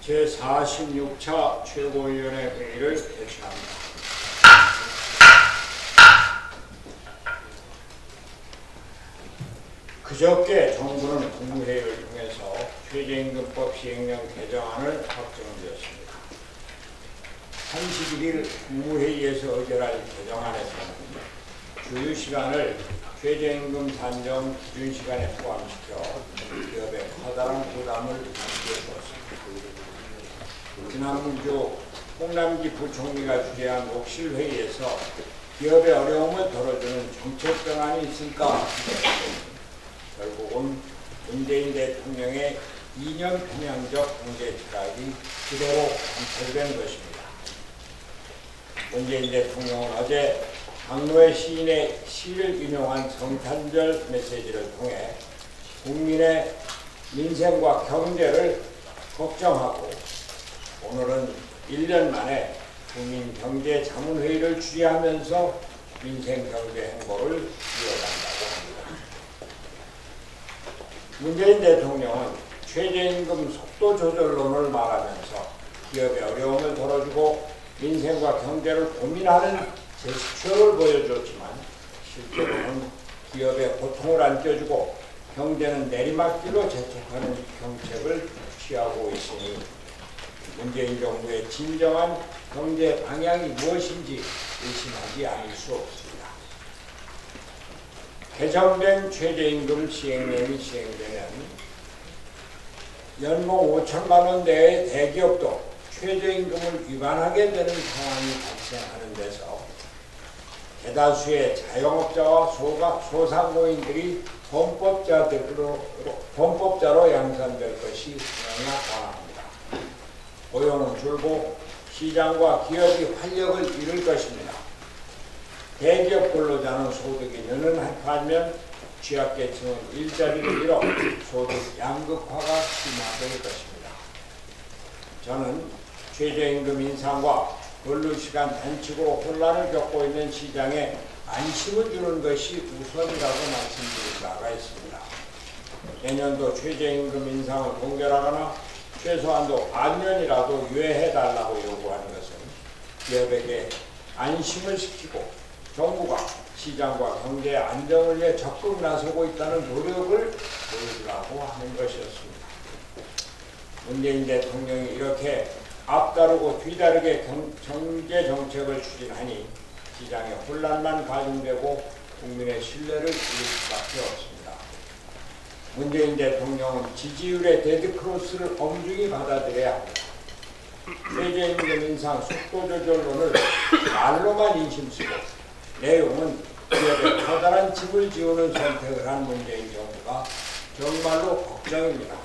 제46차 최고위원회 회의를 개최합니다. 그저께 정부는 국무회의를 통해서 최저임금법 시행령 개정안을 확정되었습니다. 31일 국무회의에서 의결할 개정안에서는 주휴시간을 최저임금 산정 기준시간에 포함시켜 기업의 커다란 부담을 남겨주었습니다. 지난주 홍남기 부총리가 주재한 녹실회의에서 기업의 어려움을 덜어주는 정책 방안이 있을까? 결국은 문재인 대통령의 이념 편향적 경제 철학이 그대로 관철된 것입니다. 문재인 대통령은 어제 강로의 시인의 시를 인용한 성탄절 메시지를 통해 국민의 민생과 경제를 걱정하고 오늘은 1년 만에 국민경제자문회의를 주재하면서 민생경제 행보를 이어간다고 합니다. 문재인 대통령은 최저임금 속도 조절론을 말하면서 기업의 어려움을 덜어주고 민생과 경제를 고민하는 제스처를 보여줬지만 실제로는 기업의 고통을 안겨주고 경제는 내리막길로 재촉하는 정책을 취하고 있으니 문재인 정부의 진정한 경제 방향이 무엇인지 의심하지 않을 수 없습니다. 개정된 최저임금 시행령이 시행되면 연봉 5천만 원대의 대기업도 최저임금을 위반하게 되는 상황이 발생하는 데서 대다수의 자영업자와 소상공인들이 범법자로 양산될 것이 명확 원합니다. 고용은 줄고 시장과 기업이 활력을 잃을 것입니다. 대기업 근로자는 소득이 느는 반면 취약계층은 일자리를 잃어 소득 양극화가 심화될 것입니다. 저는 최저임금 인상과 근로시간 단축으로 혼란을 겪고 있는 시장에 안심을 주는 것이 우선이라고 말씀드린 바가 있습니다. 내년도 최저임금 인상을 동결하거나 최소한도 반년이라도 유예해달라고 요구하는 것은 기업에게 안심을 시키고 정부가 시장과 경제의 안정을 위해 적극 나서고 있다는 노력을 보여주라고 하는 것이었습니다. 문재인 대통령이 이렇게 앞다르고 뒤다르게 경제 정책을 추진하니 시장의 혼란만 가중되고 국민의 신뢰를 잃을 수밖에 없습니다. 문재인 대통령은 지지율의 데드크로스를 엄중히 받아들여야 합니다. 최저임금 인상 속도 조절론을 말로만 인심 쓰고 내용은 기업에 커다란 짐을 지우는 선택을 한 문재인 정부가 정말로 걱정입니다.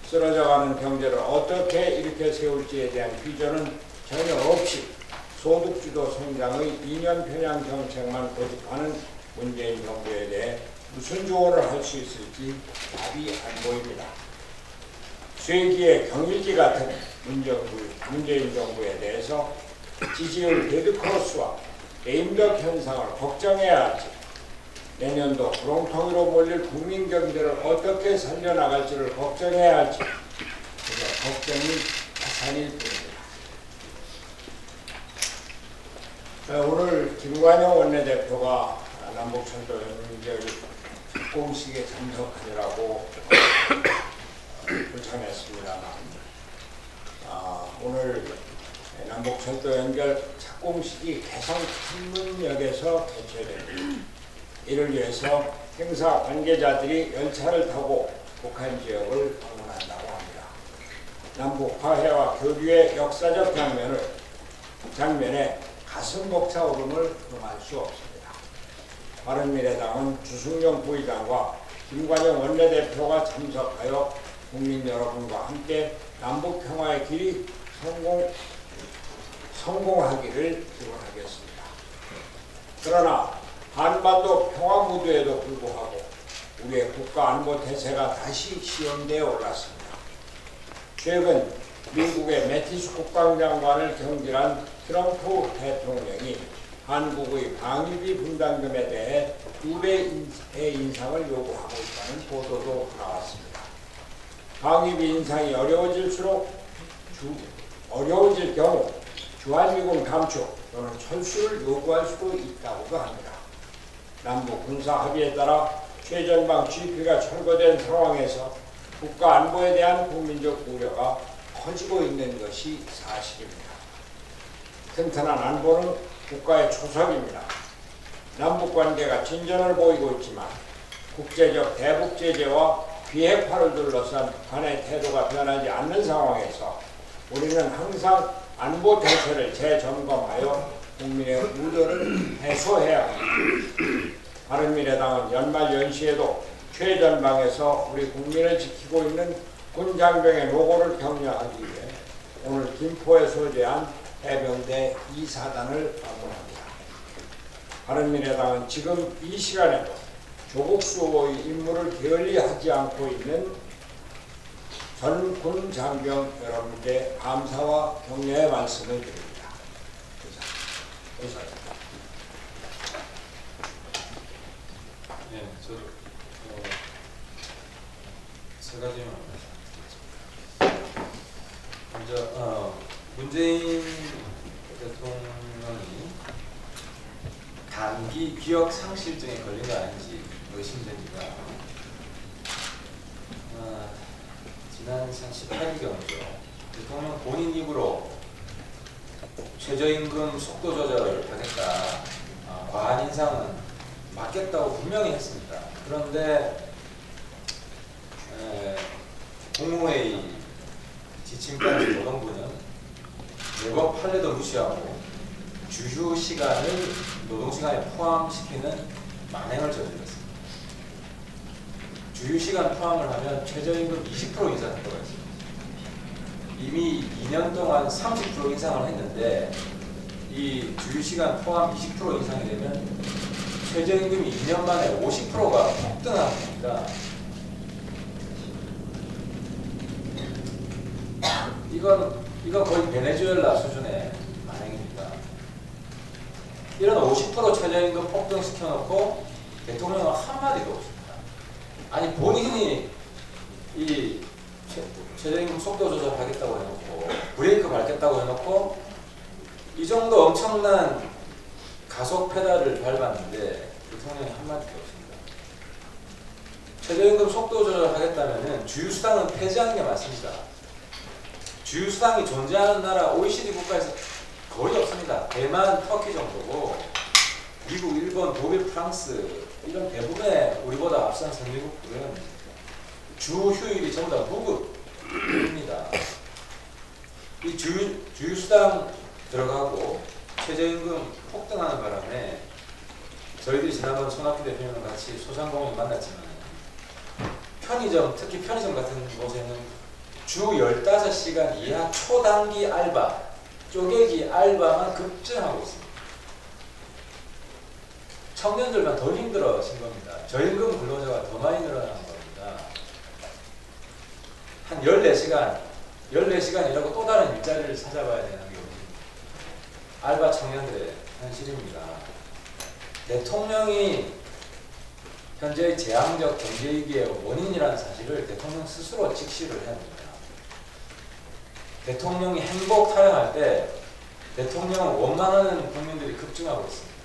쓰러져가는 경제를 어떻게 일으켜 세울지에 대한 비전은 전혀 없이 소득주도 성장의 이념 편향 정책만 고집하는 문재인 정부에 대해 무슨 조언을 할 수 있을지 답이 안 보입니다. 쇠기의 경일기 같은 문재인 정부에 대해서 지지율 데드크로스와 에임덕 현상을 걱정해야 할지 내년도 구렁텅이로 몰릴 국민 경제를 어떻게 살려나갈지를 걱정해야 할지 그저 걱정이 자산일 뿐입니다. 오늘 김관영 원내대표가 남북철도 연결 착공식에 참석하느라고 불참했습니다만 오늘 남북철도 연결 착공식이 개성 천문역에서 개최됩니다. 이를 위해서 행사 관계자들이 열차를 타고 북한 지역을 방문한다고 합니다. 남북 화해와 교류의 역사적 장면에 가슴 벅차오름을 금할 수 없습니다. 바른미래당은 주승용 부의장과 김관영 원내대표가 참석하여 국민 여러분과 함께 남북 평화의 길이 성공하기를 기원하겠습니다. 그러나 한반도 평화 무드에도 불구하고 우리의 국가 안보 태세가 다시 시험대에 올랐습니다. 최근 미국의 매티스 국방장관을 경질한 트럼프 대통령이 한국의 방위비 분담금에 대해 2배의 인상을 요구하고 있다는 보도도 나왔습니다. 방위비 인상이 어려워질수록 어려워질 경우 주한미군 감축 또는 철수를 요구할 수도 있다고도 합니다. 남북 군사 합의에 따라 최전방 GP가 철거된 상황에서 국가 안보에 대한 국민적 우려가 커지고 있는 것이 사실입니다. 튼튼한 안보는 국가의 초석입니다. 남북관계가 진전을 보이고 있지만 국제적 대북 제재와 비핵화를 둘러싼 북한의 태도가 변하지 않는 상황에서 우리는 항상 안보 대처를 재점검하여 국민의 우려를 해소해야 합니다. 바른미래당은 연말 연시에도 최전방에서 우리 국민을 지키고 있는 군장병의 노고를 격려하기 위해 오늘 김포에 소재한 해병대 2사단을 방문합니다. 바른미래당은 지금 이 시간에도 조국 수호의 임무를 게을리하지 않고 있는 전 군 장병 여러분께 감사와 격려의 말씀을 드립니다. 이상입니다. 네, 저 세 가지만 먼저 문재인 대통령이 단기 기억 상실증에 걸린 거 아닌지 의심됩니다. 지난 18일경이죠. 대통령 본인 입으로 최저임금 속도 조절을 하겠다, 과한 인상은 막겠다고 분명히 했습니다. 그런데 국무회의 지침까지 노동부는 매번 판례도 무시하고 주휴 시간을 노동시간에 포함시키는 만행을 저질렀습니다. 주휴시간 포함을 하면 최저임금 20% 인상 효과가 있습니다. 이미 2년 동안 30% 인상을 했는데 이 주휴시간 포함 20% 인상이 되면 최저임금이 2년 만에 50%가 폭등하는 겁니다. 이건 거의 베네수엘라 수준의 만행입니다. 이런 50% 최저임금 폭등시켜놓고 대통령은 한마디도 없습니다. 아니 본인이 이 최저임금 속도 조절하겠다고 해놓고 브레이크 밟겠다고 해놓고 이 정도 엄청난 가속 페달을 밟았는데 대통령이 한마디도 없습니다. 최저임금 속도 조절하겠다면 주휴수당은 폐지하는 게 맞습니다. 주휴수당이 존재하는 나라 OECD 국가에서 거의 없습니다. 대만, 터키 정도고 미국, 일본, 독일, 프랑스 이런 대부분의 우리보다 앞선 선진국들은 주 휴일이 전부 다 무급입니다. 이 주휴수당 들어가고 최저임금 폭등하는 바람에 저희들이 지난번 손학규 대표님과 같이 소상공인 만났지만 편의점, 특히 편의점 같은 곳에는 주 15시간 이하 초단기 알바, 쪼개기 알바만 급증하고 있습니다. 청년들만 더 힘들어진 겁니다. 저임금 근로자가 더 많이 늘어나는 겁니다. 한 14시간 일하고 또 다른 일자리를 찾아봐야 되는 게 요즘 알바 청년들의 현실입니다. 대통령이 현재의 재앙적 경제위기의 원인이라는 사실을 대통령 스스로 직시를 해야 합니다. 대통령이 행복 타령할 때 대통령을 원망하는 국민들이 급증하고 있습니다.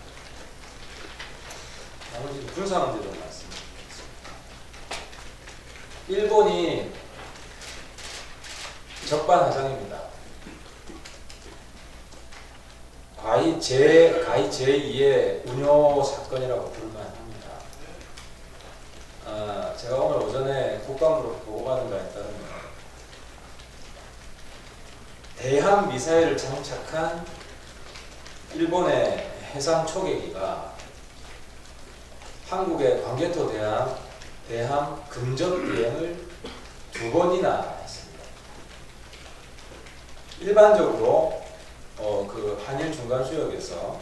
나머지 군사 문제도 말씀드리겠습니다. 일본이 적반하장입니다. 가히 제2의 운요 사건이라고 부를만합니다. 제가 오늘 오전에 국방부로 보고받은 바에 따르면 대함 미사일을 장착한 일본의 해상 초계기가 한국의 광개토 대함 근접 비행을 2번이나 했습니다. 일반적으로 그 한일 중간 수역에서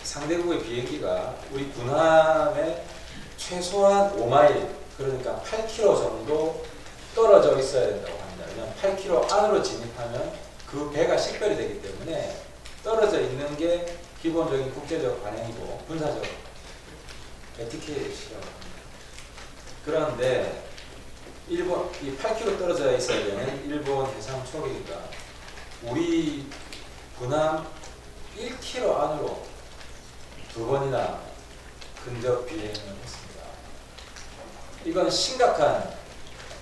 상대국의 비행기가 우리 군함에 최소한 5마일, 그러니까 8km 정도 떨어져 있어야 된다고 합니다. 왜냐하면 8km 안으로 진입하면 그 배가 식별이 되기 때문에 떨어져 있는 게 기본적인 국제적 관행이고 군사적 에티켓이라고 합니다. 그런데 일본 이 8km 떨어져 있어야 되는 일본 해상 초계기가 우리 군함 1km 안으로 2번이나 근접 비행을 했습니다. 이건 심각한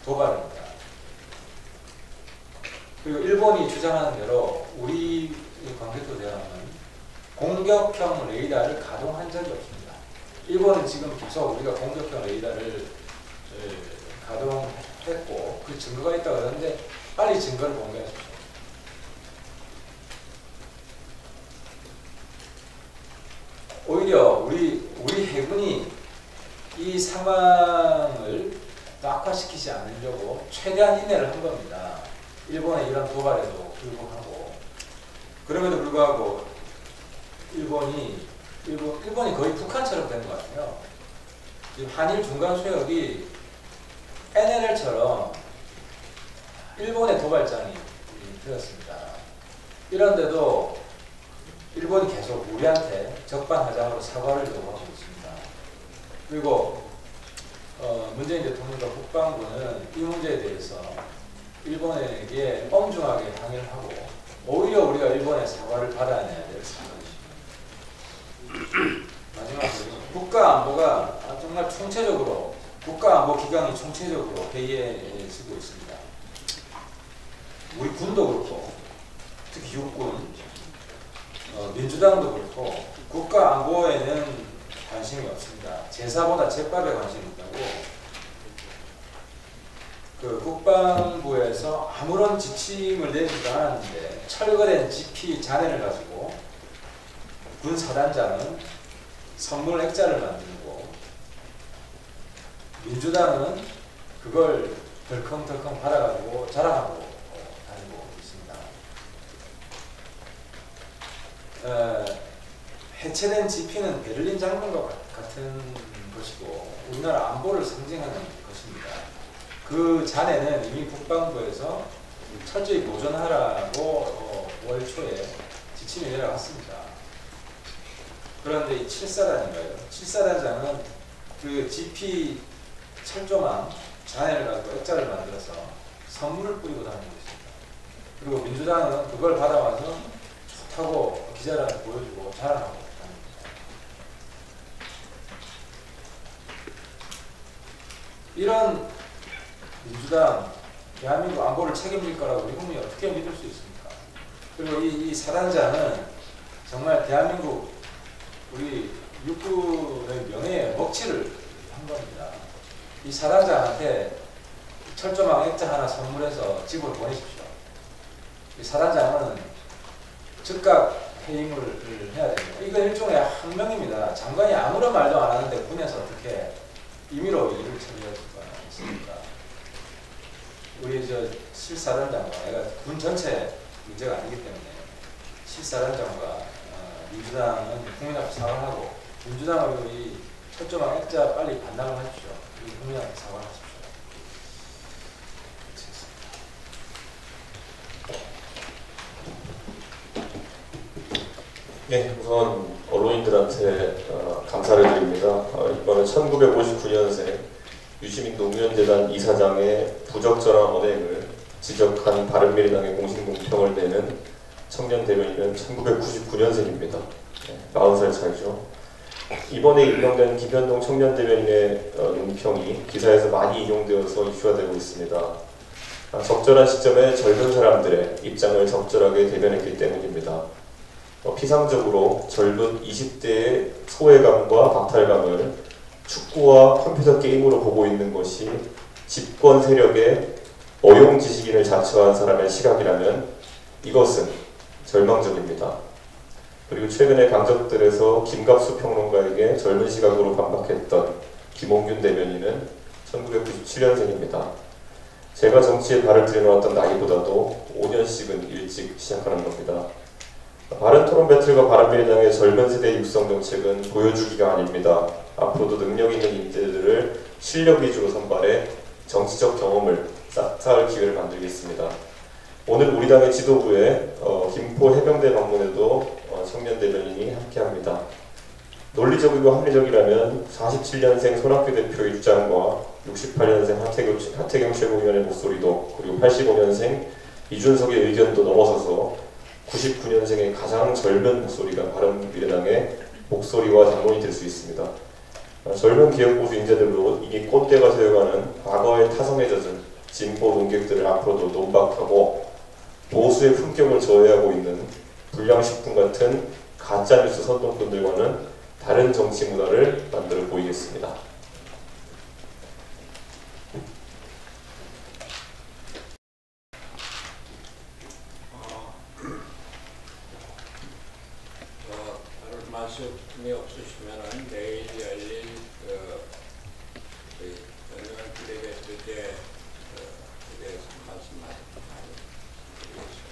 도발입니다. 그리고 일본이 주장하는 대로 우리 광개토 대함은 공격형 레이더를 가동한 적이 없습니다. 일본은 지금 계속 우리가 공격형 레이더를 가동했고 그 증거가 있다고 하는데 빨리 증거를 공개하십시오. 오히려 우리 해군이 이 상황을 악화시키지 않으려고 최대한 인내를 한 겁니다. 일본의 이런 도발에도 불구하고. 그럼에도 불구하고 일본이 거의 북한처럼 된 것 같아요. 지금 한일 중간 수역이 NLL처럼 일본의 도발장이 되었습니다. 이런데도 일본이 계속 우리한테 적반하장으로 사과를 요구하고 있습니다. 그리고 문재인 대통령과 국방부는 이 문제에 대해서 일본에게 엄중하게 항의를 하고 오히려 우리가 일본의 사과를 받아내야 될 상황입니다. 마지막으로 국가안보가 정말 총체적으로 국가안보 기강이 총체적으로 해이해지고 있습니다. 우리 군도 그렇고 특히 육군, 민주당도 그렇고 국가안보에는 관심이 없습니다. 제사보다 제밥에 관심이 있다고. 그 국방부에서 아무런 지침을 내지도 않았는데 철거된 GP 잔해를 가지고 군 사단장은 선물 액자를 만들고 민주당은 그걸 덜컹덜컹 받아가지고 자랑하고 다니고 있습니다. 해체된 GP는 베를린 장군과 같은 것이고 우리나라 안보를 상징하는 것입니다. 그 잔해는 이미 국방부에서 철저히 보존하라고 5월 초에 지침이 내려갔습니다. 그런데 이 7사단인가요? 7사단장은 그 GP 철조망 잔해를 가지고 액자를 만들어서 선물을 뿌리고 다니고 있습니다. 그리고 민주당은 그걸 받아와서 좋다고 기자들한테 보여주고 자랑하고 다닙니다. 이런 민주당, 대한민국 안보를 책임질 거라고 우리 국민이 어떻게 믿을 수 있습니까? 그리고 이 사단장은 정말 대한민국 우리 육군의 명예에 먹칠을 한 겁니다. 이 사단장한테 철조망 액자 하나 선물해서 집으로 보내십시오. 이 사단장은 즉각 해임을 해야 됩니다. 이건 일종의 항명입니다. 장관이 아무런 말도 안 하는데 군에서 어떻게 임의로 일을 처리할 수가 있습니까? 우리 실사단장과 내가 군 전체 문제가 아니기 때문에 실사단장과 민주당은 국민 앞에 사과하고 민주당은 이 철조망 액자 빨리 반납을 하십시오. 우리 국민 앞에 사과하십시오. 네, 우선 언론인들한테 감사를 드립니다. 이번에 1959년생 유시민 노무현재단 이사장의 부적절한 언행을 지적한 바른미래당의 공식 논평을 내는 청년 대변인은 1999년생입니다. 40살 차이죠. 이번에 임명된 김현동 청년 대변인의 논평이 기사에서 많이 인용되어서 이슈가 되고 있습니다. 적절한 시점에 젊은 사람들의 입장을 적절하게 대변했기 때문입니다. 피상적으로 젊은 20대의 소외감과 박탈감을 축구와 컴퓨터 게임으로 보고 있는 것이 집권 세력의 어용 지식인을 자처한 사람의 시각이라면 이것은 절망적입니다. 그리고 최근에 강적들에서 김갑수 평론가에게 젊은 시각으로 반박했던 김홍균 대변인은 1997년생입니다. 제가 정치에 발을 들여놓았던 나이보다도 5년씩은 일찍 시작하는 겁니다. 바른 토론 배틀과 바른미래당의 젊은 세대의 육성 정책은 보여주기가 아닙니다. 앞으로도 능력 있는 인재들을 실력 위주로 선발해 정치적 경험을 쌓을 기회를 만들겠습니다. 오늘 우리 당의 지도부에 김포 해병대 방문에도 청년 대변인이 함께합니다. 논리적이고 합리적이라면 47년생 손학규 대표의 주장과 68년생 하태경 최고위원의 목소리도, 그리고 85년생 이준석의 의견도 넘어서서 99년생의 가장 젊은 목소리가 바른미래당의 목소리와 당론이 될 수 있습니다. 젊은 기억보수 인재들로 이게 꼰대가 되어가는 과거의 타성에 젖은 진보 논객들을 앞으로도 논박하고 보수의 품격을 저해하고 있는 불량식품 같은 가짜뉴스 선동꾼들과는 다른 정치 문화를 만들어 보이겠습니다. 다른 말씀이 없으시면 내일 열릴 연동형 비례대표제에 대해서 말씀만 드리겠습니다.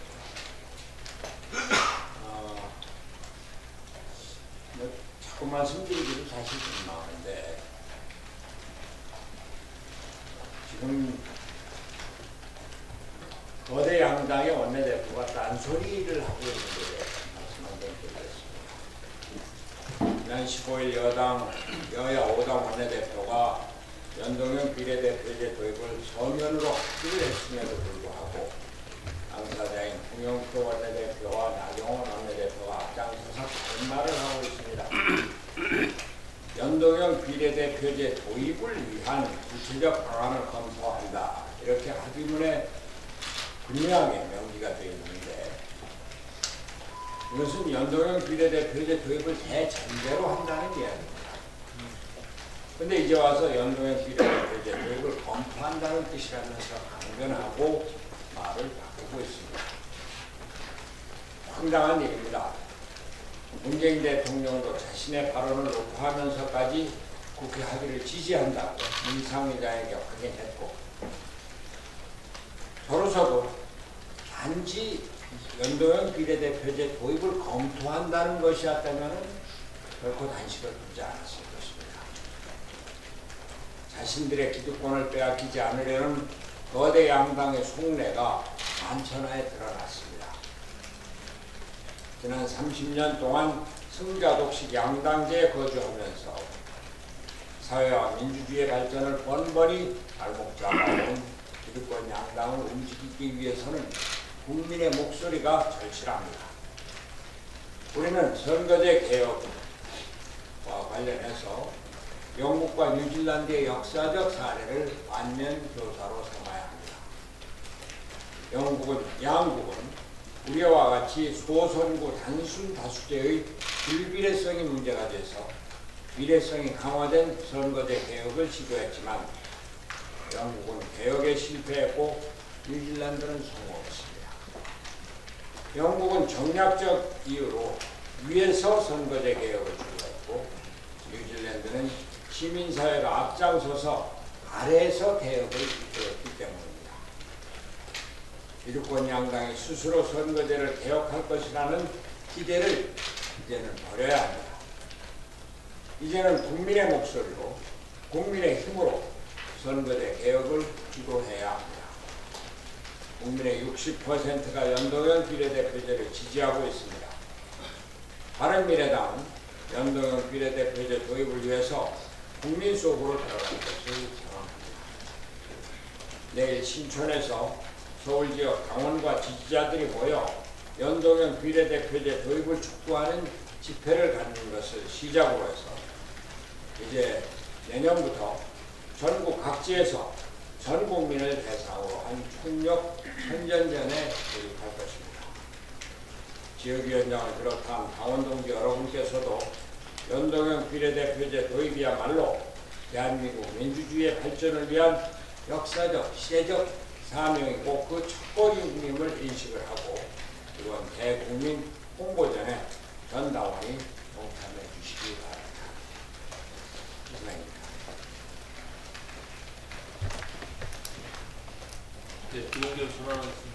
자꾸 말씀드리기도 사실 좀 많은데 지금 거대 양당의 원내대표가 딴소리를 하고 있는 거에 말씀 한번 드리겠습니다. 지난 15일 여야 5당 원내대표가 연동형 비례대표제 도입을 서면으로 합의를 했음에도 불구하고 당사자인 홍영표 원내대표와 나경원 원내대표가 앞장서서 거짓말을 하고 있습니다. 연동형 비례대표제 도입을 위한 구체적 방안을 검토한다, 이렇게 합의문에 분명하게 명기가 되어 있는데, 이것은 연동형 비례대표제 도입을 대전제로 한다는 이야기입니다. 그런데 이제 와서 연동형 비례대표제 도입을 검토한다는 뜻이라면서 강변하고 말을 바꾸고 있습니다. 황당한 일입니다. 문재인 대통령도 자신의 발언을 녹화하면서까지 국회 합의를 지지한다고 민상위원장에게 확인했고, 저로서도 단지 연동형 비례대표제 도입을 검토한다는 것이었다면 결코 단식을 두지 않았을 것입니다. 자신들의 기득권을 빼앗기지 않으려는 거대 양당의 속내가 만천하에 드러났습니다. 지난 30년 동안 승자독식 양당제에 거주하면서 사회와 민주주의의 발전을 번번이 발목 잡아온 기득권 양당을 움직이기 위해서는 국민의 목소리가 절실합니다. 우리는 선거제 개혁과 관련해서 영국과 뉴질랜드의 역사적 사례를 반면 교사로 삼아야 합니다. 양국은 우리와 같이 소선구 단순 다수제의 불비례성이 문제가 돼서 비례성이 강화된 선거제 개혁을 시도했지만 영국은 개혁에 실패했고 뉴질랜드는 성공했습니다. 영국은 정략적 이유로 위에서 선거제 개혁을 주도했고, 뉴질랜드는 시민사회가 앞장서서 아래에서 개혁을 이끌었기 때문입니다. 기득권 양당이 스스로 선거제를 개혁할 것이라는 기대를 이제는 버려야 합니다. 이제는 국민의 목소리로, 국민의 힘으로 선거제 개혁을 주도해야 합니다. 국민의 60%가 연동형 비례대표제를 지지하고 있습니다. 바른미래당은 연동형 비례대표제 도입을 위해서 국민 속으로 들어갈 것을 생각합니다. 내일 신촌에서 서울지역 당원과 지지자들이 모여 연동형 비례대표제 도입을 촉구하는 집회를 갖는 것을 시작으로 해서 이제 내년부터 전국 각지에서 전 국민을 대상으로 한 총력 선전전에 도입할 것입니다. 지역위원장을 비롯한 당원동지 여러분께서도 연동형 비례대표제 도입이야말로 대한민국 민주주의의 발전을 위한 역사적, 시대적 사명이고 그 첫걸음임을 인식을 하고 이번 대국민 홍보전에 전 당원이 동참해 주시기 바랍니다. 이상입니다. 네, 두 번째로 전화하겠습니다.